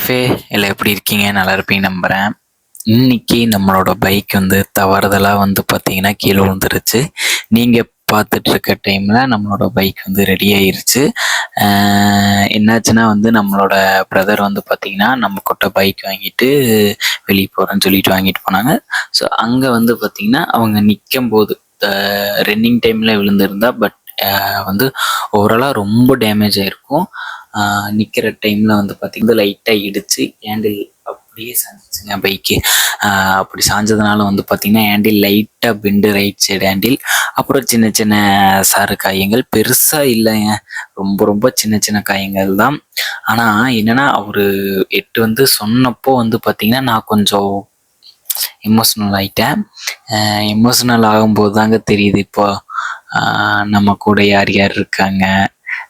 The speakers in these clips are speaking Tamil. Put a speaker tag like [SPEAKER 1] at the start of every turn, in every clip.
[SPEAKER 1] கஃபே எல்லாம் எப்படி இருக்கீங்க? நல்லா இருப்பீங்க நம்புகிறேன். இன்னைக்கு நம்மளோட பைக் வந்து தவறுதலாக வந்து பார்த்தீங்கன்னா கீழே விழுந்துருச்சு. நீங்கள் பார்த்துட்டு இருக்க டைமில் நம்மளோட பைக் வந்து ரெடி ஆயிருச்சு. என்னாச்சுன்னா வந்து நம்மளோட பிரதர் வந்து பார்த்தீங்கன்னா நம்ம கிட்ட பைக் வாங்கிட்டு வெளியே போகிறேன்னு சொல்லிட்டு வாங்கிட்டு போனாங்க. ஸோ அங்கே வந்து பார்த்தீங்கன்னா அவங்க நிற்கும் போது ரன்னிங் டைமில் விழுந்திருந்தா, பட் வந்து ஓவராலாக ரொம்ப டேமேஜ் ஆகிருக்கும். நிற்கிற டைமில் வந்து பார்த்திங்கன்னா லைட்டாக இடித்து ஹேண்டில் அப்படியே சாஞ்சிச்சுங்க பைக்கு. அப்படி சாஞ்சதுனால வந்து பார்த்திங்கன்னா ஹேண்டில் லைட்டாக பெண்டு, ரைட் சைடு ஹேண்டில். அப்புறம் சின்ன சின்ன சாறு காயங்கள், பெருசாக இல்லைங்க, ரொம்ப ரொம்ப சின்ன சின்ன காயங்கள் தான். ஆனால் என்னென்னா அவர் வந்து சொன்னப்போ வந்து பார்த்திங்கன்னா நான் கொஞ்சம் எமோஷ்னல் ஆகிட்டேன். எமோஷ்னல் ஆகும்போது தாங்க தெரியுது இப்போ நம்ம கூட யார் யார் இருக்காங்க,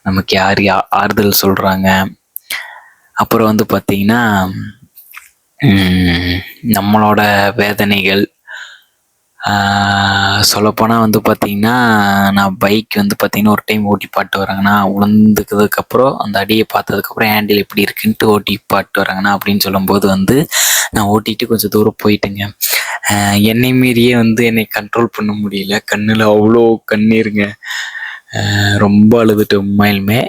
[SPEAKER 1] நமக்கு யார் ஆறுதல் சொல்கிறாங்க. அப்புறம் வந்து பார்த்திங்கன்னா நம்மளோட வேதனைகள் சொல்லப்போனால் வந்து பார்த்திங்கன்னா நான் பைக் வந்து பார்த்திங்கன்னா ஒரு டைம் ஓட்டி பாட்டு வராங்கண்ணா, உளுந்துக்கிறதுக்கப்புறம் அந்த அடியை பார்த்ததுக்கப்புறம் ஹேண்டில் எப்படி இருக்குன்ட்டு ஓட்டி பாட்டு வராங்கண்ணா அப்படின்னு சொல்லும்போது வந்து நான் ஓட்டிகிட்டு கொஞ்சம் தூரம் போயிட்டேங்க. என்னை மீறியே வந்து என்னை கண்ட்ரோல் பண்ண முடியல. கண்ணில் அவ்வளோ கண்ணீருங்க. ரொம்ப அழுதுட்டு உண்மையிலுமே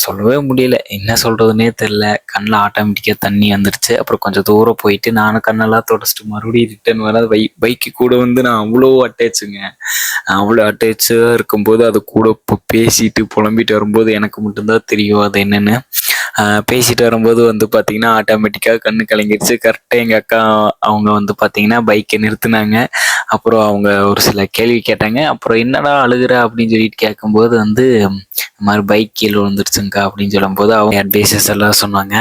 [SPEAKER 1] சொல்லவே முடியல, என்ன சொல்கிறதுனே தெரில. கண்ணில் ஆட்டோமேட்டிக்காக தண்ணி வந்துடுச்சு. அப்புறம் கொஞ்சம் தூரம் போயிட்டு நானும் கண்ணெல்லாம் தொடச்சிட்டு மறுபடியும் ரிட்டன் வர பைக்கு கூட வந்து நான் அவ்வளோ அட்டாச்சுங்க. அவ்வளோ அட்டாச்சாக இருக்கும்போது அது கூட இப்போ பேசிட்டு புலம்பிட்டு வரும்போது எனக்கு மட்டும்தான் தெரியும் அது என்னென்னு. பேசிட்டு வரும்போது வந்து பார்த்திங்கன்னா ஆட்டோமேட்டிக்காக கண்ணு கலங்கிடுச்சு. கரெக்டாக எங்கள் அக்கா அவங்க வந்து பார்த்திங்கன்னா பைக்கை நிறுத்தினாங்க. அப்புறம் அவங்க ஒரு சில கேள்வி கேட்டாங்க. அப்புறம் என்னடா அழுகிற அப்படின்னு சொல்லிட்டு கேட்கும்போது வந்து இந்த மாதிரி பைக் கீழே விழுந்துருச்சுங்க்கா அப்படின்னு சொல்லும்போது அவங்க அட்வைசஸ் எல்லாம் சொன்னாங்க.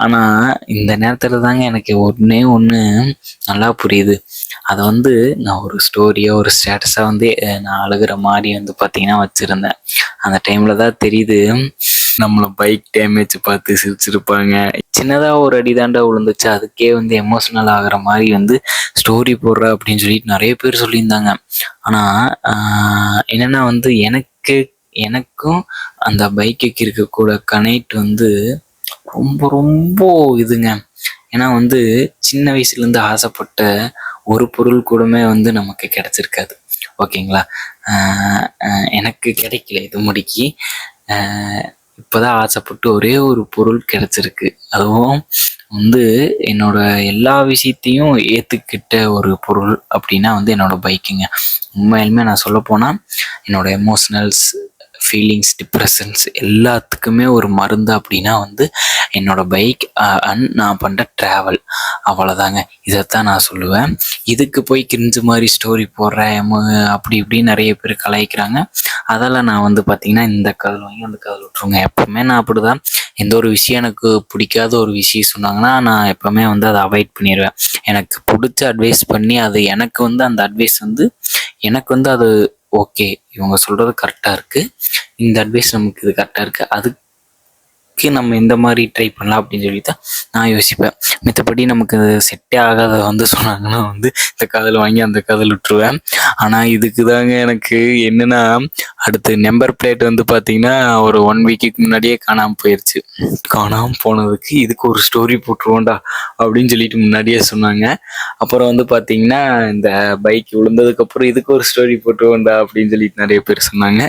[SPEAKER 1] ஆனால் இந்த நேரத்தில் தாங்க எனக்கு ஒன்று நல்லா புரியுது. அதை வந்து நான் ஒரு ஸ்டோரியோ ஒரு ஸ்டேட்டஸாக வந்து நான் அழுகிற மாதிரி வந்து பார்த்திங்கன்னா வச்சுருந்தேன். அந்த டைமில் தான் தெரியுது நம்மளை பைக் டேமேஜ் பார்த்து சிரிச்சிருப்பாங்க. சின்னதாக ஒரு அடி தாண்டா விழுந்துச்சு, அதுக்கே வந்து எமோஷ்னல் ஆகிற மாதிரி வந்து ஸ்டோரி போடுற அப்படின்னு சொல்லிட்டு நிறைய பேர் சொல்லியிருந்தாங்க. ஆனால் என்னென்னா வந்து எனக்கும் அந்த பைக்குக்கு இருக்கக்கூட கனெக்ட் வந்து ரொம்ப ரொம்ப இதுங்க. ஏன்னா வந்து சின்ன வயசுலேருந்து ஆசைப்பட்ட ஒரு பொருள் கூடமே வந்து நமக்கு கிடைச்சிருக்காது, ஓகேங்களா? எனக்கு கிடைக்கல இது முடிக்கு. இப்போதான் ஆசைப்பட்டு ஒரே ஒரு பொருள் கிடைச்சிருக்கு. அதுவும் வந்து என்னோட எல்லா விஷயத்தையும் ஏற்றுக்கிட்ட ஒரு பொருள் அப்படின்னா வந்து என்னோட பைக்குங்க. உண்மையிலுமே நான் சொல்லப்போனால் என்னோட எமோஷ்னல்ஸ், ஃபீலிங்ஸ், டிப்ரெஷன்ஸ் எல்லாத்துக்குமே ஒரு மருந்து அப்படின்னா வந்து என்னோட பைக் அண்ட் நான் பண்ணுற ட்ராவல், அவ்வளோதாங்க. இதைத்தான் நான் சொல்லுவேன். இதுக்கு போய் கிரிஞ்சு மாதிரி ஸ்டோரி போடுறேன் அப்படி இப்படின்னு நிறைய பேர் கலாய்க்கிறாங்க. அதெல்லாம் நான் வந்து பார்த்திங்கன்னா இந்த காதல் வாங்கி அந்த காதல் விட்டுருங்க. எப்போவுமே நான் அப்படி தான். எந்த ஒரு விஷயம் எனக்கு பிடிக்காத ஒரு விஷயம் சொன்னாங்கன்னா நான் எப்போவுமே வந்து அதை அவாய்ட் பண்ணிடுவேன். எனக்கு பிடிச்ச அட்வைஸ் பண்ணி அது எனக்கு வந்து அந்த அட்வைஸ் வந்து எனக்கு வந்து அது ஓகே, இவங்க சொல்கிறது கரெக்டாக இருக்குது, இந்த அட்வைஸ் நமக்கு இது கரெக்டாக இருக்குது, அதுக்கு நம்ம இந்த மாதிரி ட்ரை பண்ணலாம் அப்படின்னு சொல்லி தான் நான் யோசிப்பேன். மற்றபடி நமக்கு செட்டே ஆகாத வந்து சொன்னாங்கன்னா வந்து இந்த காதல் வாங்கி அந்த காதல் விட்டுருவேன். ஆனால் இதுக்கு தாங்க எனக்கு என்னென்னா அடுத்து நம்பர் பிளேட் வந்து பார்த்திங்கன்னா ஒரு 1 வீக்குக்கு முன்னாடியே காணாமல் போயிடுச்சு. காணாமல் போனதுக்கு இதுக்கு ஒரு ஸ்டோரி போட்டுருவோண்டா அப்படின்னு சொல்லிட்டு முன்னாடியே சொன்னாங்க. அப்புறம் வந்து பார்த்திங்கன்னா இந்த பைக் விழுந்ததுக்கப்புறம் இதுக்கு ஒரு ஸ்டோரி போட்டுருவோண்டா அப்படின்னு சொல்லிட்டு நிறைய பேர் சொன்னாங்க.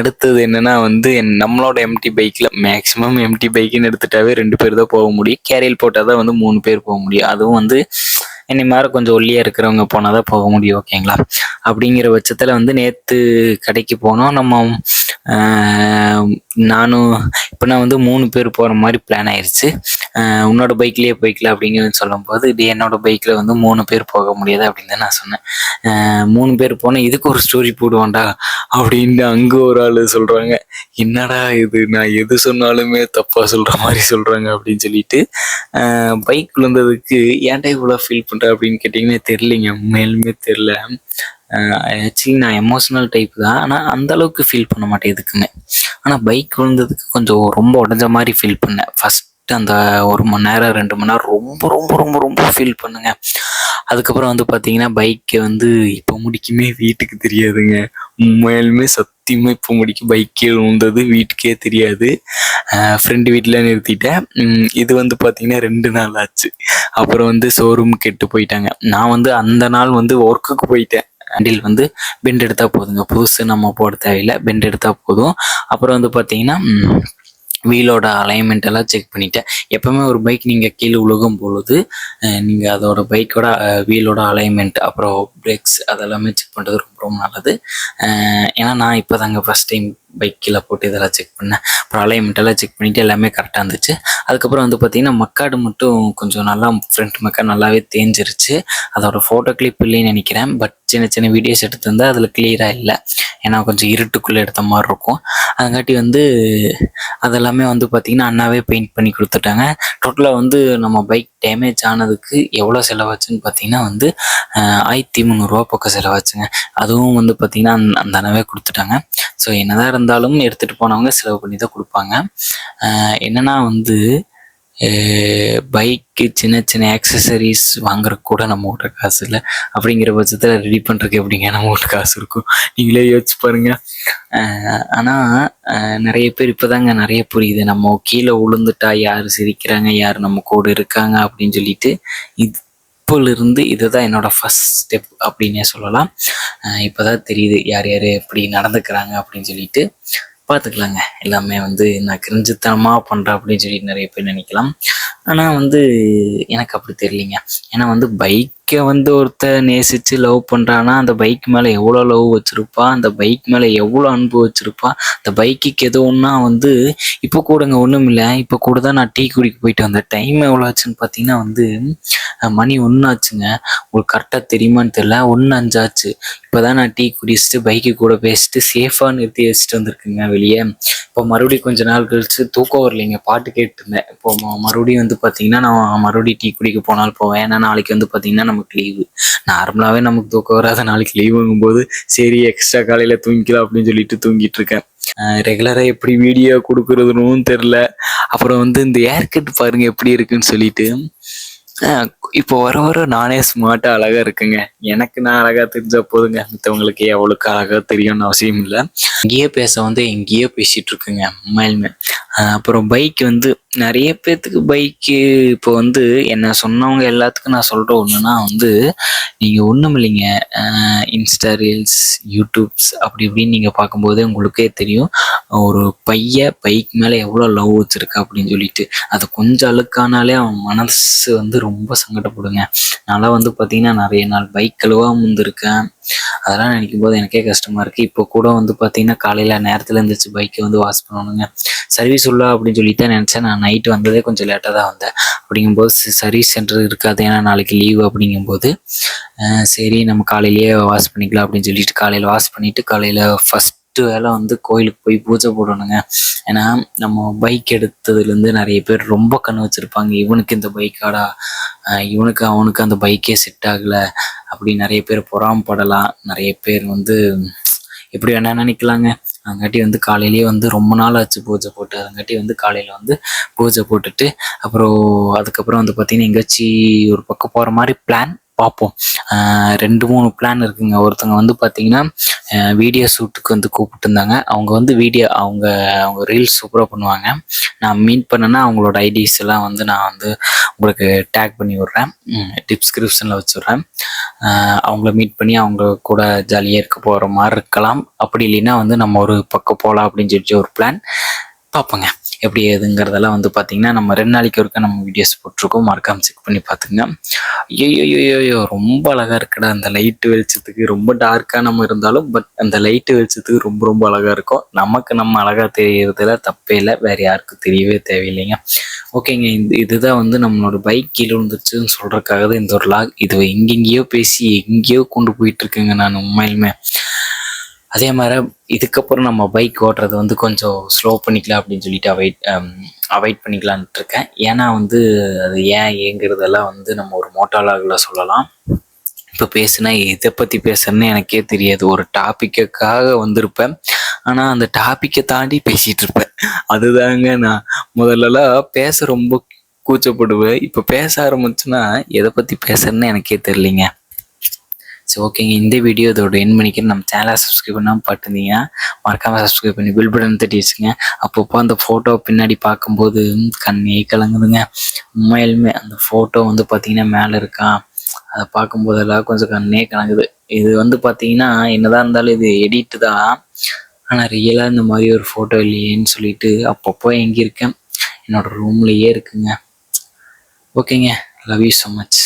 [SPEAKER 1] அடுத்தது என்னென்னா வந்து நம்மளோட எம்டி பைக்கில் மேக்ஸிமம் எம்டி பைக்குன்னு எடுத்துட்டாவே 2 பேர் தான் போக முடியும். கேரியல் போட்டால் தான் வந்து 3 பேர் போக முடியும். அதுவும் வந்து என்னை மாதிரி கொஞ்சம் ஒல்லியாக இருக்கிறவங்க போனால் தான் போக முடியும், ஓகேங்களா? அப்படிங்கிற பட்சத்தில் வந்து நேற்று கடைக்கு போனோம். நம்ம நானும் இப்போ நான் வந்து 3 பேர் போகிற மாதிரி பிளான் ஆயிடுச்சு. உன்னோட பைக்லேயே போய்க்கலாம் அப்படிங்கிறது சொல்லும்போது இது என்னோட பைக்கில் வந்து 3 பேர் போக முடியாது அப்படின்னு தான் நான் சொன்னேன். 3 பேர் போனால் இதுக்கு ஒரு ஸ்டோரி போடுவான்டா அப்படின்ட்டு அங்கே ஒரு ஆள் சொல்கிறாங்க. என்னடா இது, நான் எது சொன்னாலுமே தப்பாக சொல்கிற மாதிரி சொல்கிறாங்க அப்படின்னு சொல்லிட்டு பைக் விழுந்ததுக்கு ஏன்டா இவ்வளோ ஃபீல் பண்ணுறேன் அப்படின்னு கேட்டிங்கன்னா தெரிலிங்க, உண்மையிலுமே தெரில. ஆக்சுவலி நான் எமோஷ்னல் டைப் தான், ஆனால் அந்தளவுக்கு ஃபீல் பண்ண மாட்டேன் எதுக்குமே. ஆனால் பைக் விழுந்ததுக்கு கொஞ்சம் ரொம்ப உடஞ்ச மாதிரி ஃபீல் பண்ணேன். ஃபஸ்ட்டு அந்த 1 மணி நேரம் 2 மணி நேரம் ரொம்ப ரொம்ப ரொம்ப ரொம்ப ஃபீல் பண்ணுங்க. அதுக்கப்புறம் வந்து பார்த்திங்கன்னா பைக்கை வந்து இப்போ முடிக்குமே வீட்டுக்கு தெரியாதுங்க. உண்மையிலுமே சத்தியமாக இப்போ முடிக்க பைக் கீழே விழுந்தது வீட்டுக்கே தெரியாது. ஃப்ரெண்டு வீட்டில் நிறுத்திட்டேன். இது வந்து பார்த்திங்கன்னா 2 நாள் ஆச்சு. அப்புறம் வந்து ஷோரூம் கெட்டு போயிட்டாங்க. நான் வந்து அந்த நாள் வந்து ஒர்க்குக்கு போயிட்டேன். ஹேண்டில் வந்து பெண்ட் எடுத்தால் போதுங்க, புதுசு நம்ம போட தேவையில்லை, பெண்ட் எடுத்தால் போதும். அப்புறம் வந்து பார்த்திங்கன்னா வீலோட அலைன்மெண்ட் எல்லாம் செக் பண்ணிட்டேன். எப்போவுமே ஒரு பைக் நீங்கள் கீழே விழுகும் பொழுது நீங்கள் அதோட பைக்கோட வீலோட அலைன்மெண்ட் அப்புறம் பிரேக்ஸ் அதெல்லாமே செக் பண்ணுறது ரொம்ப ரொம்ப நல்லது. ஏன்னா நான் இப்போ தாங்க ஃபஸ்ட் டைம் பைக் கீழே போட்டு இதெல்லாம் செக் பண்ணேன். அப்புறம் அலைன்மெண்ட் எல்லாம் செக் பண்ணிவிட்டு எல்லாமே கரெக்டாக இருந்துச்சு. அதுக்கப்புறம் வந்து பார்த்திங்கன்னா மக்காடு மட்டும் கொஞ்சம் நல்லா ஃப்ரண்ட் மக்காடு நல்லாவே தேஞ்சிருச்சு. அதோட ஃபோட்டோ கிளிப் இல்லைன்னு நினைக்கிறேன். பட் சின்ன சின்ன வீடியோஸ் எடுத்திருந்தால் அதில் கிளியராக இல்லை. ஏன்னா கொஞ்சம் இருட்டுக்குள்ளே எடுத்த மாதிரி இருக்கும். அதுங்காட்டி வந்து அதெல்லாமே வந்து பார்த்திங்கன்னா அண்ணாவே பெயிண்ட் பண்ணி கொடுத்துட்டாங்க. டோட்டலாக வந்து நம்ம பைக் டேமேஜ் ஆனதுக்கு எவ்வளோ செலவாச்சுன்னு பார்த்திங்கன்னா வந்து 1300 பக்கம் செலவாச்சுங்க. அதுவும் வந்து பார்த்திங்கன்னா அந்த அண்ணாவே கொடுத்துட்டாங்க. ஸோ என்னதான் இருந்தாலும் எடுத்துகிட்டு போனவங்க செலவு பண்ணி தான் கொடுப்பாங்க. என்னென்னா வந்து பைக்கு சின்ன சின்ன ஆக்சசரிஸ் வாங்குறதுக்கு கூட நம்மகிட்ட காசு இல்லை. அப்படிங்கிற பட்சத்தில் ரெடி பண்ணுறதுக்கு எப்படிங்க நம்மகிட்ட காசு இருக்கும்? நீங்களே யோசிச்சு பாருங்கள். ஆனால் நிறைய பேர் இப்போ தாங்க நிறைய புரியுது, நம்ம கீழே விழுந்துட்டா யார் சிரிக்கிறாங்க, யார் நம்ம கூட இருக்காங்க அப்படின்னு சொல்லிட்டு. இப்போலிருந்து இதுதான் என்னோடய ஃபஸ்ட் ஸ்டெப் அப்படின்னே சொல்லலாம். இப்போ தான் தெரியுது யார் யார் எப்படி நடந்துக்கிறாங்க அப்படின்னு சொல்லிட்டு. பார்த்துக்கலாங்க. எல்லாமே வந்து நான் கிரிஞ்சுத்தனமாக பண்ணுறேன் அப்படின்னு சொல்லிட்டு நிறைய பேர் நினைக்கலாம். ஆனால் வந்து எனக்கு அப்படி தெரியலிங்க. ஏன்னா வந்து பைக்கை வந்து ஒருத்தர் நேசித்து லவ் பண்ணுறான்னா அந்த பைக் மேலே எவ்வளோ லவ் வச்சுருப்பா, அந்த பைக் மேலே எவ்வளோ அன்பு வச்சுருப்பா. அந்த பைக்குக்கு எது ஒன்றா வந்து இப்போ கூடங்க ஒன்றும் இல்லை. இப்போ கூட தான் நான் டீ குடிக்க போயிட்டு வந்தேன். டைம் எவ்வளோ ஆச்சுன்னு பார்த்தீங்கன்னா வந்து மணி 1 ஆச்சுங்க. உங்களுக்கு கரெக்டாக தெரியுமான்னு தெரியல, 1:05 ஆச்சு. இப்போ தான் நான் டீ குடிச்சிட்டு பைக்கு கூட பேசிட்டு சேஃபாக நிறுத்தி வச்சுட்டு வந்திருக்குங்க வெளியே. இப்போ மறுபடியும் கொஞ்ச நாள் கழிச்சு தூக்கம் வரலைங்க, பாட்டு கேட்டுருந்தேன். இப்போ மறுபடியும் வந்து பார்த்திங்கன்னா நான் மறுபடியும் டீ குடிக்க போனாலும் போவேன். ஏன்னா நாளைக்கு வந்து பார்த்திங்கன்னா நமக்கு லீவு. நார்மலாகவே நமக்கு தூக்கம் வராத, நாளைக்கு லீவுங்கும்போது சரி எக்ஸ்ட்ரா காலையில் தூங்கிக்கலாம் அப்படின்னு சொல்லிட்டு தூங்கிட்டு இருக்கேன். ரெகுலராக எப்படி வீடியோ கொடுக்குறதுன்னு தெரில. அப்புறம் வந்து இந்த ஏர்கட் பாருங்கள் எப்படி இருக்குன்னு சொல்லிட்டு. இப்போ வர வர நானே ஸ்மார்ட்டாக அழகாக இருக்குங்க. எனக்கு நான் அழகாக தெரிஞ்சா போதுங்க, மற்றவங்களுக்கு எவ்வளோக்கு அழகாக தெரியும்னு அவசியம் இல்லை. இங்கேயே பேச வந்து எங்கேயோ பேசிகிட்டு இருக்குங்க உண்மையிலுமே. அப்புறம் பைக் வந்து நிறைய பேர்த்துக்கு பைக்கு இப்போ வந்து என்ன சொன்னவங்க எல்லாத்துக்கும் நான் சொல்கிற ஒன்றுனா வந்து நீங்கள் ஒன்றும் இல்லைங்க, இன்ஸ்டா ரீல்ஸ், யூடியூப்ஸ் அப்படி இப்படின்னு நீங்கள் பார்க்கும்போதே உங்களுக்கே தெரியும் ஒரு பைக் மேலே எவ்வளோ லவ் வச்சுருக்கா அப்படின்னு சொல்லிட்டு. அது கொஞ்சம் அழுக்கானாலே அவன் மனசு வந்து ரொம்ப சங்கடப்படுங்க. நான்லாம் வந்து பார்த்திங்கன்னா நிறைய நாள் பைக் கழுவாமல் இருந்திருக்கேன். அதெல்லாம் நினைக்கும் போது எனக்கே கஷ்டமாக இருக்குது. இப்போ கூட வந்து பார்த்திங்கன்னா காலையில் நேரத்தில் இருந்துச்சு பைக்கை வந்து வாஷ் பண்ணணுங்க. சர்வீஸ் உள்ள அப்படின்னு சொல்லிட்டு தான் நினச்சேன். நான் நைட்டு வந்ததே கொஞ்சம் லேட்டாக தான் வந்தேன். அப்படிங்கும்போது சர்வீஸ் சென்டர் இருக்காது, ஏன்னா நாளைக்கு லீவு. அப்படிங்கும்போது சரி நம்ம காலையிலேயே வாஷ் பண்ணிக்கலாம் அப்படின்னு சொல்லிட்டு காலையில் வாஷ் பண்ணிவிட்டு காலையில் ஃபஸ்ட்டு வேலை வந்து கோயிலுக்கு போய் பூஜை போடணுங்க. ஏன்னா நம்ம பைக் எடுத்ததுலேருந்து நிறைய பேர் ரொம்ப கண்ணு வச்சுருப்பாங்க, இவனுக்கு இந்த பைக்காடா, இவனுக்கு அவனுக்கு அந்த பைக்கே செட் ஆகலை அப்படி நிறைய பேர் பொறாமப்படலாம். நிறைய பேர் வந்து எப்படி வேணா நினைக்கலாங்க. அதுங்காட்டி வந்து காலையிலேயே வந்து ரொம்ப நாள் ஆச்சு பூஜை போட்டு. அதுங்காட்டி வந்து காலையில் வந்து பூஜை போட்டுட்டு அப்புறம் அதுக்கப்புறம் வந்து பார்த்திங்கன்னா எங்கேயாச்சும் ஒரு பக்கம் போகிற மாதிரி பிளான் பார்ப்போம். 2-3 பிளான் இருக்குங்க. ஒருத்தவங்க வந்து பார்த்திங்கன்னா வீடியோ ஷூட்டுக்கு வந்து கூப்பிட்டுருந்தாங்க. அவங்க வந்து அவங்க ரீல்ஸ் சூப்பராக பண்ணுவாங்க. நான் மீட் பண்ணேன்னா அவங்களோட ஐடிஸ் எல்லாம் வந்து நான் வந்து உங்களுக்கு டேக் பண்ணி விட்றேன், டிஸ்கிரிப்ஷனில் வச்சுட்றேன். அவங்கள மீட் பண்ணி அவங்க கூட ஜாலியாக இருக்க போகிற மாதிரி இருக்கலாம். அப்படி இல்லைன்னா வந்து நம்ம ஒரு பக்கம் போகலாம் அப்படின்னு சொல்லிட்டு ஒரு பிளான் பார்ப்போங்க. எப்படி எதுங்கிறதெல்லாம் வந்து பார்த்திங்கன்னா நம்ம 2 நாளைக்கு ஒருக்கா நம்ம வீடியோஸ் போட்டிருக்கோம், மறக்காமல் செக் பண்ணி பார்த்துங்க. ஐயோ ரொம்ப அழகாக இருக்குடா அந்த லைட்டு வெளிச்சத்துக்கு. ரொம்ப டார்க்காக நம்ம இருந்தாலும் பட் அந்த லைட்டு வெளிச்சத்துக்கு ரொம்ப ரொம்ப அழகாக இருக்கும். நமக்கு நம்ம அழகாக தெரியறதுல தப்பே இல்லை, வேறு யாருக்கும் தெரியவே தேவையில்லைங்க. ஓகேங்க, இதுதான் வந்து நம்மளோட பைக் கீழே விழுந்துருச்சுன்னு சொல்கிறதுக்காக தான் இந்த ஒரு லாக். இது எங்கெங்கேயோ பேசி எங்கேயோ கொண்டு போயிட்டுருக்குங்க நான் உண்மையிலுமே. அதே மாதிரி இதுக்கப்புறம் நம்ம பைக் ஓட்டுறது வந்து கொஞ்சம் ஸ்லோ பண்ணிக்கலாம் அப்படின்னு சொல்லிட்டு அவாய்ட் பண்ணிக்கலான்ட்டு இருக்கேன். ஏன்னா வந்து அது ஏங்கிறதெல்லாம் வந்து நம்ம ஒரு மோட்டோலாகில் சொல்லலாம். இப்போ பேசுனா எதை பற்றி பேசுறேன்னு எனக்கே தெரியாது. ஒரு டாப்பிக்காக வந்திருப்பேன், ஆனால் அந்த டாப்பிக்கை தாண்டி பேசிகிட்டு இருப்பேன். அதுதாங்க நான் முதல்லலாம் பேச ரொம்ப கூச்சப்படுவேன். இப்போ பேச ஆரம்பிச்சுன்னா எதை பற்றி பேசுறேன்னு எனக்கே தெரியலிங்க. ஸோ ஓகேங்க, இந்த வீடியோ இதோட என் பண்ணிக்கிறேன். நம்ம சேனலை சப்ஸ்கிரைப் பண்ணாமல் பார்த்துருந்தீங்கன்னா மறக்காமல் சப்ஸ்கிரைப் பண்ணி பில் பட்டன் தட்டி வச்சுங்க. அப்பப்போ அந்த ஃபோட்டோ பின்னாடி பார்க்கும்போது கண்ணே கலங்குதுங்க. உண்மையிலுமே அந்த ஃபோட்டோ வந்து பார்த்திங்கன்னா மேலே இருக்கா, அதை பார்க்கும்போதெல்லாம் கொஞ்சம் கண்ணே கலங்குது. இது வந்து பார்த்திங்கன்னா என்னதான் இருந்தாலும் இது எடிட்டு தான், ஆனால் ரியலாக இந்த மாதிரி ஒரு ஃபோட்டோ இல்லையேன்னு சொல்லிட்டு அப்பப்போ எங்கே இருக்கேன், என்னோடய ரூம்லேயே இருக்குங்க. ஓகேங்க, லவ் யூ ஸோ மச்.